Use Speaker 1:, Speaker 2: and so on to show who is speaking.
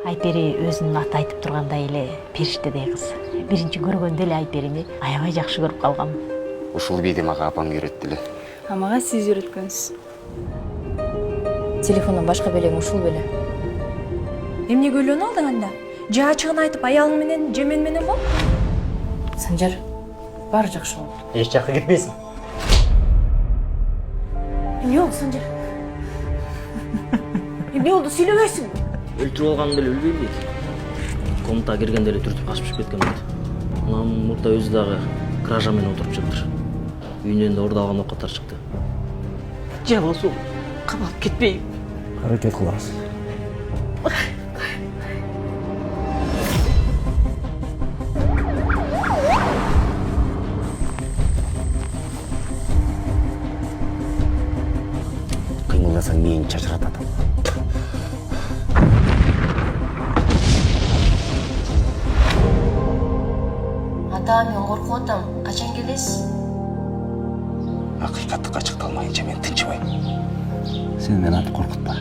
Speaker 1: Айпери өзүнүн аты айтып тургандай эле периштедей кыз. Биринчи көргөндө эле Айперини аябай жакшы көрүп калгам.
Speaker 2: Ушул бийди мага апам үйрөттү эле.
Speaker 3: Мага сиз үйрөткөнсүз.
Speaker 4: Телефондон башка белең ушул беле.
Speaker 3: Эмнеге үйлөнүп алдың анда? Же ачыгын айтып аялың менен, же мен менен бол?
Speaker 4: Санжар, баары жакшы болду.
Speaker 5: Эч жакка кетпейсиң.
Speaker 3: Эмне болду, Санжар? Эмне болду, сүйлөбөйсүңбү?
Speaker 5: Өлтүрүп алганын деле билбейм дейт. Комнатага киргенде эле түртүп качып кеткен дейт. Анан мурда өзү дагы кража менен отуруп жатыр. Үйүнөн да ордалган окуттар чыкты.
Speaker 1: Жалосу камалып кетпейм.
Speaker 5: Аракет кылабыз.
Speaker 2: Кыймылдасаң мээңди чачыратат.
Speaker 4: Ата, мен коркуп атам. Качан келесиз?
Speaker 2: Акыйкатты ачыкталмайынча мен тынчыбайм.
Speaker 5: Сен мени атып коркутпа.